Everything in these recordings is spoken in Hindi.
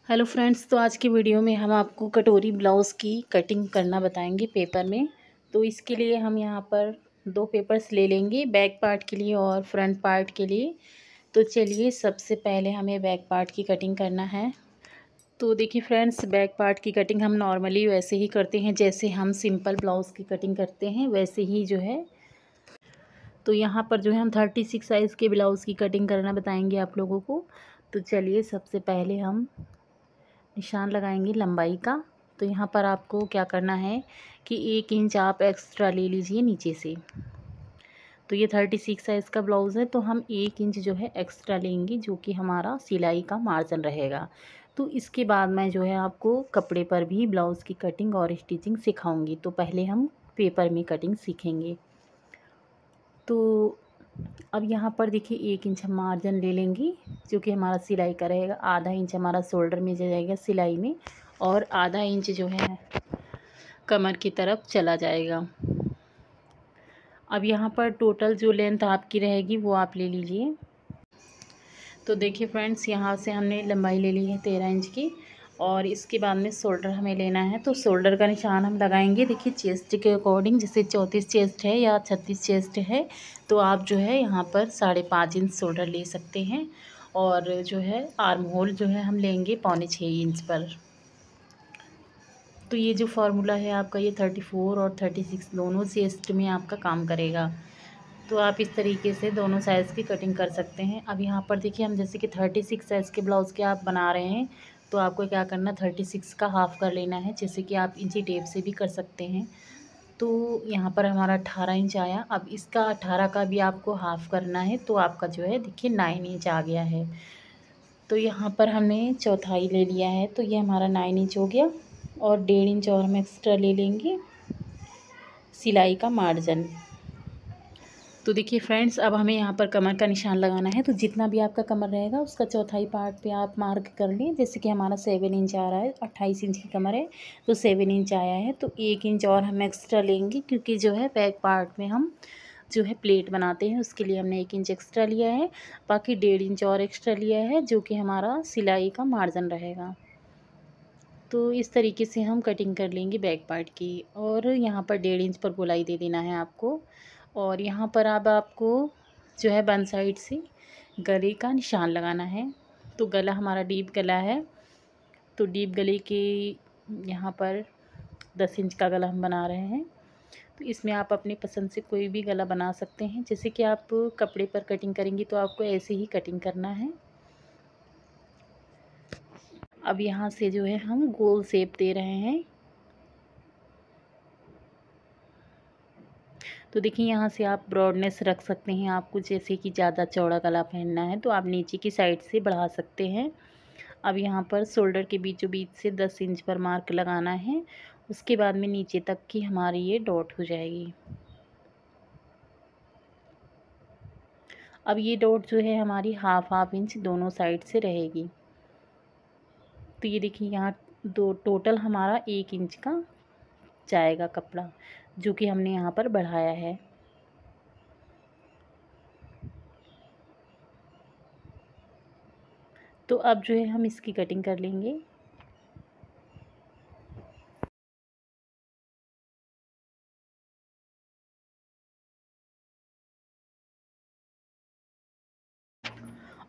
हेलो फ्रेंड्स, तो आज की वीडियो में हम आपको कटोरी ब्लाउज़ की कटिंग करना बताएंगे पेपर में। तो इसके लिए हम यहाँ पर दो पेपर्स ले लेंगे, बैक पार्ट के लिए और फ्रंट पार्ट के लिए। तो चलिए, सबसे पहले हमें बैक पार्ट की कटिंग करना है। तो देखिए फ्रेंड्स, बैक पार्ट की कटिंग हम नॉर्मली वैसे ही करते हैं जैसे हम सिंपल ब्लाउज़ की कटिंग करते हैं, वैसे ही जो है। तो यहाँ पर जो है हम 36 साइज़ के ब्लाउज़ की कटिंग करना बताएंगे आप लोगों को। तो चलिए, सबसे पहले हम निशान लगाएंगे लंबाई का। तो यहाँ पर आपको क्या करना है कि 1 इंच आप एक्स्ट्रा ले लीजिए नीचे से। तो ये 36 साइज़ का ब्लाउज़ है, तो हम 1 इंच जो है एक्स्ट्रा लेंगे, जो कि हमारा सिलाई का मार्जिन रहेगा। तो इसके बाद मैं जो है आपको कपड़े पर भी ब्लाउज़ की कटिंग और स्टिचिंग सिखाऊंगी। तो पहले हम पेपर में कटिंग सीखेंगे। तो अब यहाँ पर देखिए 1 इंच हम मार्जिन ले लेंगे, जो कि हमारा सिलाई का रहेगा। आधा इंच हमारा शोल्डर में जाएगा सिलाई में, और आधा इंच जो है कमर की तरफ चला जाएगा। अब यहाँ पर टोटल जो लेंथ आपकी रहेगी वो आप ले लीजिए। तो देखिए फ्रेंड्स, यहाँ से हमने लंबाई ले ली है 13 इंच की, और इसके बाद में शोल्डर हमें लेना है। तो शोल्डर का निशान हम लगाएंगे, देखिए चेस्ट के अकॉर्डिंग। जैसे 34 चेस्ट है या 36 चेस्ट है, तो आप जो है यहाँ पर 5.5 इंच शोल्डर ले सकते हैं। और जो है आर्म होल जो है हम लेंगे 6.25 इंच पर। तो ये जो फार्मूला है आपका, ये 34 और 36 दोनों चेस्ट में आपका काम करेगा। तो आप इस तरीके से दोनों साइज़ की कटिंग कर सकते हैं। अब यहाँ पर देखिए, हम जैसे कि 36 साइज़ के ब्लाउज़ के आप बना रहे हैं, तो आपको क्या करना, 36 का हाफ़ कर लेना है। जैसे कि आप इंची टेप से भी कर सकते हैं। तो यहाँ पर हमारा 18 इंच आया। अब इसका 18 का भी आपको हाफ़ करना है, तो आपका जो है देखिए 9 इंच आ गया है। तो यहाँ पर हमने चौथाई ले लिया है, तो ये हमारा 9 इंच हो गया। और 1.5 इंच और हम एक्स्ट्रा ले लेंगे सिलाई का मार्जिन। तो देखिए फ्रेंड्स, अब हमें यहाँ पर कमर का निशान लगाना है। तो जितना भी आपका कमर रहेगा, उसका चौथाई पार्ट पे आप मार्क कर लें। जैसे कि हमारा 7 इंच आ रहा है, 28 इंच की कमर है, तो 7 इंच आया है। तो 1 इंच और हम एक्स्ट्रा लेंगे, क्योंकि जो है बैक पार्ट में हम जो है प्लेट बनाते हैं, उसके लिए हमने 1 इंच एक्स्ट्रा लिया है। बाकी 1.5 इंच और एक्स्ट्रा लिया है, जो कि हमारा सिलाई का मार्जिन रहेगा। तो इस तरीके से हम कटिंग कर लेंगे बैक पार्ट की। और यहाँ पर 1.5 इंच पर गोलाई दे देना है आपको। और यहाँ पर अब आपको जो है वन साइड से गले का निशान लगाना है। तो गला हमारा डीप गला है, तो डीप गले के यहाँ पर 10 इंच का गला हम बना रहे हैं। तो इसमें आप अपनी पसंद से कोई भी गला बना सकते हैं। जैसे कि आप कपड़े पर कटिंग करेंगी, तो आपको ऐसे ही कटिंग करना है। अब यहाँ से जो है हम गोल शेप दे रहे हैं। तो देखिए, यहाँ से आप ब्रॉडनेस रख सकते हैं। आपको जैसे कि ज़्यादा चौड़ा गला पहनना है, तो आप नीचे की साइड से बढ़ा सकते हैं। अब यहाँ पर शोल्डर के बीचों बीच से 10 इंच पर मार्क लगाना है। उसके बाद में नीचे तक की हमारी ये डॉट हो जाएगी। अब ये डॉट जो है हमारी हाफ इंच दोनों साइड से रहेगी। तो ये देखिए, यहाँ दो टोटल हमारा 1 इंच का जाएगा कपड़ा, जो कि हमने यहाँ पर बढ़ाया है। तो अब जो है हम इसकी कटिंग कर लेंगे।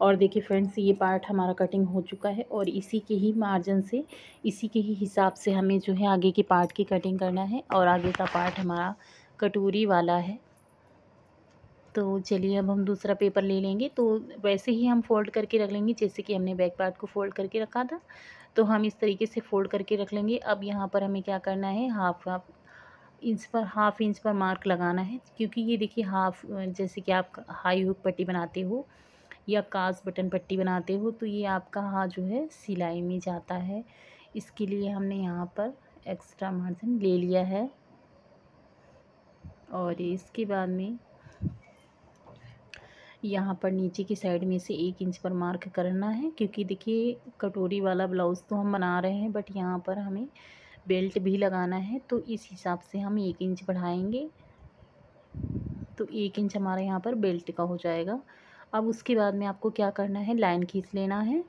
और देखिए फ्रेंड्स, ये पार्ट हमारा कटिंग हो चुका है, और इसी के ही मार्जिन से, इसी के ही हिसाब से हमें जो है आगे के पार्ट की कटिंग करना है। और आगे का पार्ट हमारा कटोरी वाला है। तो चलिए, अब हम दूसरा पेपर ले लेंगे। तो वैसे ही हम फ़ोल्ड करके रख लेंगे, जैसे कि हमने बैक पार्ट को फ़ोल्ड करके रखा था। तो हम इस तरीके से फ़ोल्ड करके रख लेंगे। अब यहाँ पर हमें क्या करना है, हाफ इंच पर मार्क लगाना है। क्योंकि ये देखिए जैसे कि आप हाई हुक पट्टी बनाते हो या काज बटन पट्टी बनाते हो, तो ये आपका हाथ जो है सिलाई में जाता है। इसके लिए हमने यहाँ पर एक्स्ट्रा मार्जिन ले लिया है। और इसके बाद में यहाँ पर नीचे की साइड में से 1 इंच पर मार्क करना है। क्योंकि देखिए, कटोरी वाला ब्लाउज़ तो हम बना रहे हैं, बट यहाँ पर हमें बेल्ट भी लगाना है। तो इस हिसाब से हम 1 इंच बढ़ाएंगे। तो 1 इंच हमारे यहाँ पर बेल्ट का हो जाएगा। अब उसके बाद में आपको क्या करना है, लाइन खींच लेना है।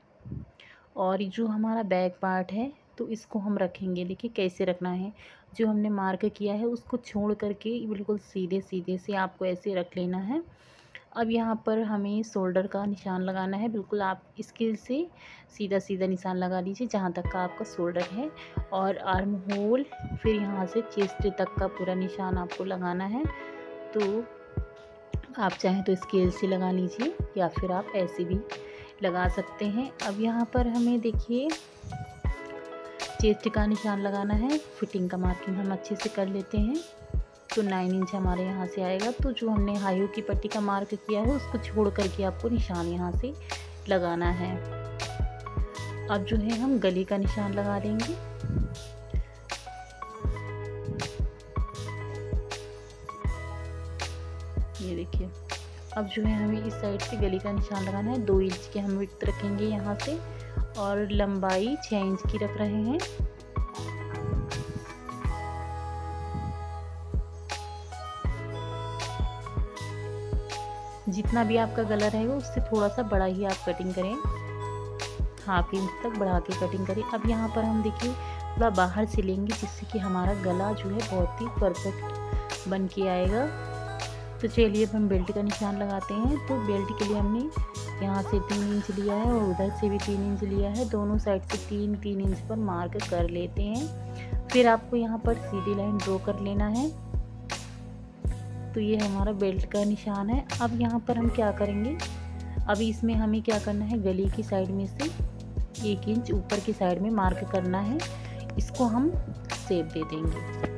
और जो हमारा बैक पार्ट है तो इसको हम रखेंगे। देखिए कैसे रखना है, जो हमने मार्क किया है उसको छोड़ करके बिल्कुल सीधे सीधे से आपको ऐसे रख लेना है। अब यहाँ पर हमें शोल्डर का निशान लगाना है। बिल्कुल आप स्केल से सीधा सीधा निशान लगा लीजिए जहाँ तक का आपका शोल्डर है, और आर्म होल, फिर यहाँ से चेस्ट तक का पूरा निशान आपको लगाना है। तो आप चाहें तो स्केल से लगा लीजिए या फिर आप ऐसे भी लगा सकते हैं। अब यहाँ पर हमें देखिए चेस्ट का निशान लगाना है। फिटिंग का मार्किंग हम अच्छे से कर लेते हैं। तो 9 इंच हमारे यहाँ से आएगा। तो जो हमने हाई हुक की पट्टी का मार्क किया है उसको छोड़ करके आपको निशान यहाँ से लगाना है। अब जो है हम गले का निशान लगा देंगे। ये देखिए, अब जो है हमें इस साइड से गले का निशान लगाना है। 2 इंच के हम विड्थ रखेंगे यहाँ से, और लंबाई 6 इंच की रख रहे हैं। जितना भी आपका गला रहेगा उससे थोड़ा सा बड़ा ही आप कटिंग करें, हाफ इंच तक बढ़ा के कटिंग करें। अब यहाँ पर हम देखिए थोड़ा बाहर से लेंगे जिससे कि हमारा गला जो है बहुत ही परफेक्ट बन के आएगा। तो चलिए अब हम बेल्ट का निशान लगाते हैं। तो बेल्ट के लिए हमने यहाँ से 3 इंच लिया है और उधर से भी 3 इंच लिया है। दोनों साइड से 3-3 इंच पर मार्क कर लेते हैं। फिर आपको यहाँ पर सीधी लाइन ड्रॉ कर लेना है। तो ये हमारा बेल्ट का निशान है। अब यहाँ पर हम क्या करेंगे, अभी इसमें हमें क्या करना है, गले की साइड में से 1 इंच ऊपर की साइड में मार्क करना है। इसको हम शेप दे देंगे।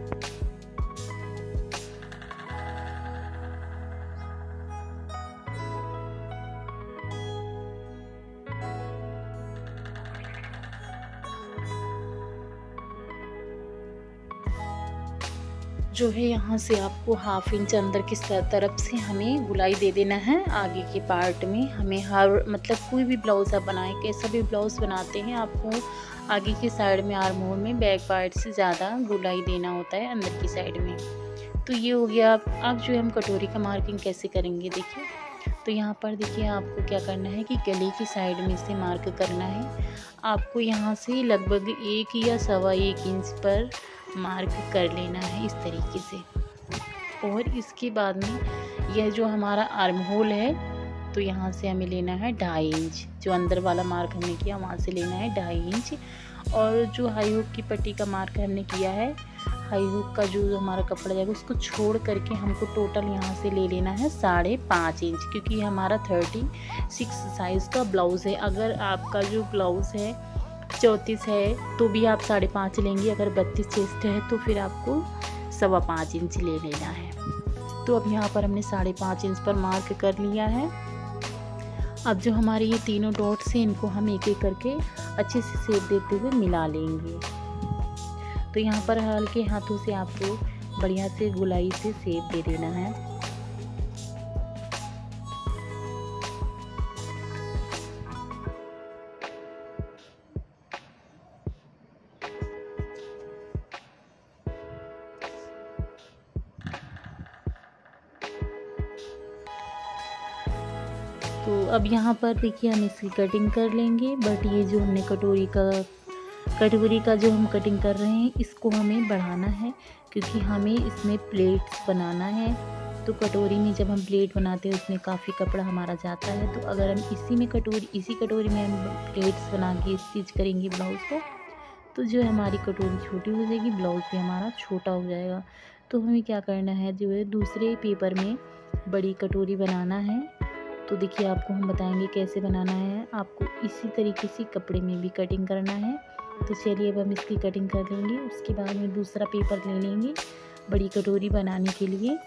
जो है यहाँ से आपको हाफ इंच अंदर की तरफ से हमें गुलाई दे देना है। आगे के पार्ट में हमें हर मतलब कोई भी ब्लाउज़ आप बनाएं, कैसा भी ब्लाउज़ बनाते हैं, आपको आगे की साइड में आर्म होल में बैक पार्ट से ज़्यादा गुलाई देना होता है अंदर की साइड में। तो ये हो गया। अब जो है हम कटोरी का मार्किंग कैसे करेंगे देखिए। तो यहाँ पर देखिए आपको क्या करना है कि गले की साइड में से मार्क करना है। आपको यहाँ से लगभग 1 या 1.25 इंच पर मार्क कर लेना है इस तरीके से। और इसके बाद में यह जो हमारा आर्म होल है तो यहाँ से हमें लेना है 2.5 इंच। जो अंदर वाला मार्क हमने किया वहाँ से लेना है 2.5 इंच। और जो हाई हुक की पट्टी का मार्क हमने किया है, हाई हुक का जो हमारा कपड़ा जाएगा उसको छोड़ करके हमको टोटल यहाँ से ले लेना है 5.5 इंच, क्योंकि हमारा 36 साइज़ का ब्लाउज़ है। अगर आपका जो ब्लाउज़ है 34 है तो भी आप 5.5 लेंगे। अगर 32 चेस्ट है तो फिर आपको 5.25 इंच ले लेना है। तो अब यहाँ पर हमने 5.5 इंच पर मार्क कर लिया है। अब जो हमारे ये तीनों डॉट्स हैं इनको हम एक एक करके अच्छे से शेप देते हुए मिला लेंगे। तो यहाँ पर हल्के हाथों से आपको बढ़िया से गुलाई से शेप दे देना है। तो अब यहाँ पर देखिए हम इसकी कटिंग कर लेंगे। बट ये जो हमने कटोरी का जो हम कटिंग कर रहे हैं इसको हमें बढ़ाना है, क्योंकि हमें इसमें प्लेट्स बनाना है। तो कटोरी में जब हम प्लेट बनाते हैं उसमें काफ़ी कपड़ा हमारा जाता है। तो अगर हम इसी कटोरी में हम प्लेट्स बना के स्टिच करेंगे ब्लाउज़ को, तो जो हमारी कटोरी छोटी हो जाएगी, ब्लाउज़ भी हमारा छोटा हो जाएगा। तो हमें क्या करना है, जो है दूसरे पेपर में बड़ी कटोरी बनाना है। तो देखिए आपको हम बताएंगे कैसे बनाना है। आपको इसी तरीके से कपड़े में भी कटिंग करना है। तो चलिए अब हम इसकी कटिंग कर लेंगे। उसके बाद में दूसरा पेपर ले लेंगे बड़ी कटोरी बनाने के लिए।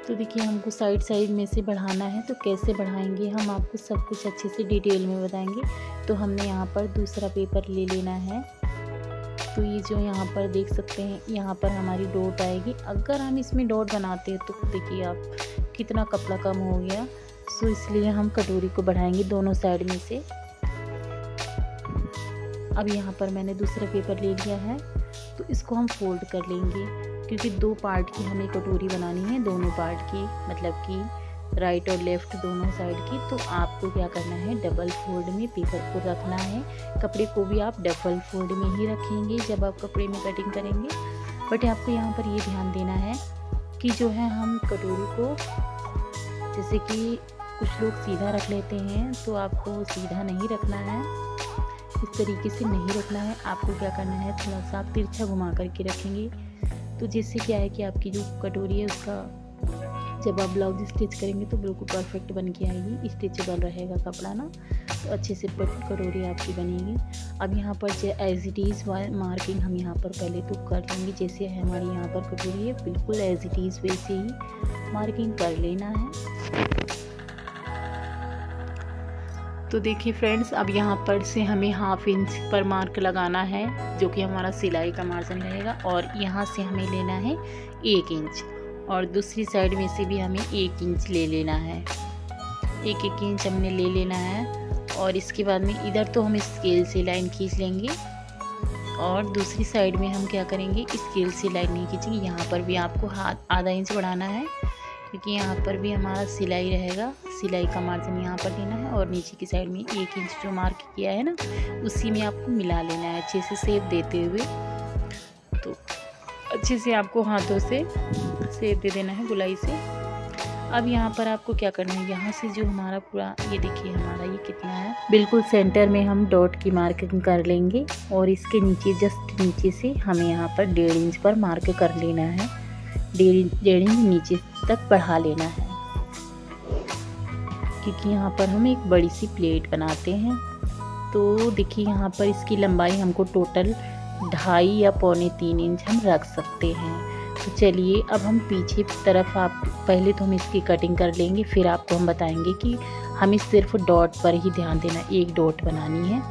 तो देखिए हमको साइड में से बढ़ाना है। तो कैसे बढ़ाएंगे हम आपको सब कुछ अच्छे से डिटेल में बताएंगे। तो हमने यहाँ पर दूसरा पेपर ले लेना है। तो ये जो यहाँ पर देख सकते हैं, यहाँ पर हमारी डॉट आएगी। अगर हम इसमें डॉट बनाते हैं तो देखिए आप कितना कपड़ा कम हो गया। सो इसलिए हम कटोरी को बढ़ाएंगे दोनों साइड में से। अब यहाँ पर मैंने दूसरा पेपर ले लिया है। तो इसको हम फोल्ड कर लेंगे, क्योंकि 2 पार्ट की हमें कटोरी बनानी है। दोनों पार्ट की मतलब कि राइट और लेफ़्ट दोनों साइड की। तो आपको क्या करना है, डबल फोल्ड में पेपर को रखना है। कपड़े को भी आप डबल फोल्ड में ही रखेंगे जब आप कपड़े में कटिंग करेंगे। बट आपको यहाँ पर ये ध्यान देना है कि जो है हम कटोरी को, जैसे कि कुछ लोग सीधा रख लेते हैं, तो आपको सीधा नहीं रखना है, इस तरीके से नहीं रखना है। आपको क्या करना है, थोड़ा सा आप तिरछा घुमा करके रखेंगे। तो जिससे क्या है कि आपकी जो कटोरी है उसका जब आप ब्लाउज स्टिच करेंगे तो बिल्कुल परफेक्ट बन के आएगी, स्टिचेबल रहेगा कपड़ा ना, तो अच्छे से कटोरी आपकी बनेगी। अब यहाँ पर जो एज इट इज़ मार्किंग हम यहाँ पर पहले तो कर लेंगे। जैसे हमारी यहाँ पर कटोरी है बिल्कुल एज इट इज़ वैसे ही मार्किंग कर लेना है। तो देखिए फ्रेंड्स, अब यहाँ पर से हमें 1/2 इंच पर मार्क लगाना है, जो कि हमारा सिलाई का मार्जिन रहेगा। और यहाँ से हमें लेना है 1 इंच, और दूसरी साइड में से भी हमें 1 इंच ले लेना है। 1-1 इंच हमने ले लेना है। और इसके बाद में इधर तो हम स्केल से लाइन खींच लेंगे, और दूसरी साइड में हम क्या करेंगे, स्केल से लाइन नहीं खींचेंगे। यहाँ पर भी आपको आधा इंच बढ़ाना है, क्योंकि यहाँ पर भी हमारा सिलाई रहेगा। सिलाई का मार्जिन यहाँ पर लेना है, और नीचे की साइड में 1 इंच जो मार्क किया है ना, उसी में आपको मिला लेना है अच्छे से शेप देते हुए। तो अच्छे से आपको हाथों से शेप दे देना है गुलाई से। अब यहाँ पर आपको क्या करना है, यहाँ से जो हमारा पूरा, ये देखिए हमारा ये कितना है, बिल्कुल सेंटर में हम डॉट की मार्किंग कर लेंगे। और इसके नीचे जस्ट नीचे से हमें यहाँ पर 1.5 इंच पर मार्क कर लेना है। 1.5 इंच नीचे तक बढ़ा लेना है, क्योंकि यहाँ पर हम एक बड़ी सी प्लेट बनाते हैं। तो देखिए यहाँ पर इसकी लंबाई हमको टोटल 2.5 या 2.25-3 इंच हम रख सकते हैं। तो चलिए अब हम पीछे तरफ, आप पहले तो हम इसकी कटिंग कर लेंगे, फिर आपको हम बताएंगे कि हमें सिर्फ डॉट पर ही ध्यान देना, एक डॉट बनानी है।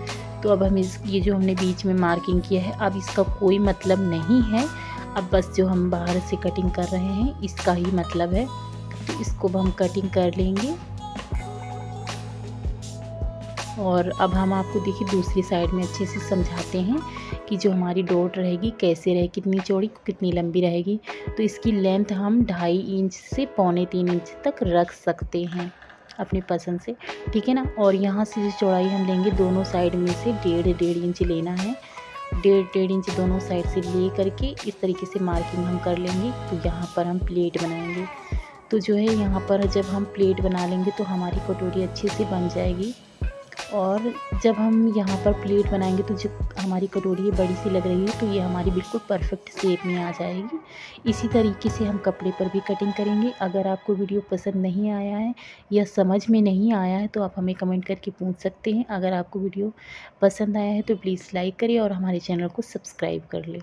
तो अब हम ये जो हमने बीच में मार्किंग किया है, अब इसका कोई मतलब नहीं है, अब बस जो हम बाहर से कटिंग कर रहे हैं इसका ही मतलब है। तो इसको हम कटिंग कर लेंगे। और अब हम आपको देखिए दूसरी साइड में अच्छे से समझाते हैं कि जो हमारी डॉट रहेगी कैसे रहेगी, कितनी चौड़ी कितनी लंबी रहेगी। तो इसकी लेंथ हम 2.5 इंच से 2.25-3 इंच तक रख सकते हैं अपनी पसंद से, ठीक है ना। और यहाँ से जो चौड़ाई हम लेंगे दोनों साइड में से 1.5 इंच लेना है। 1.5 इंच दोनों साइड से ले करके इस तरीके से मार्किंग हम कर लेंगे। तो यहाँ पर हम प्लेट बनाएंगे। तो जो है यहाँ पर जब हम प्लेट बना लेंगे तो हमारी कटोरी अच्छे से बन जाएगी। और जब हम यहाँ पर प्लेट बनाएंगे तो जो हमारी कटोरी बड़ी सी लग रही है, तो ये हमारी बिल्कुल परफेक्ट शेप में आ जाएगी। इसी तरीके से हम कपड़े पर भी कटिंग करेंगे। अगर आपको वीडियो पसंद नहीं आया है या समझ में नहीं आया है तो आप हमें कमेंट करके पूछ सकते हैं। अगर आपको वीडियो पसंद आया है तो प्लीज़ लाइक करिए और हमारे चैनल को सब्सक्राइब कर लें।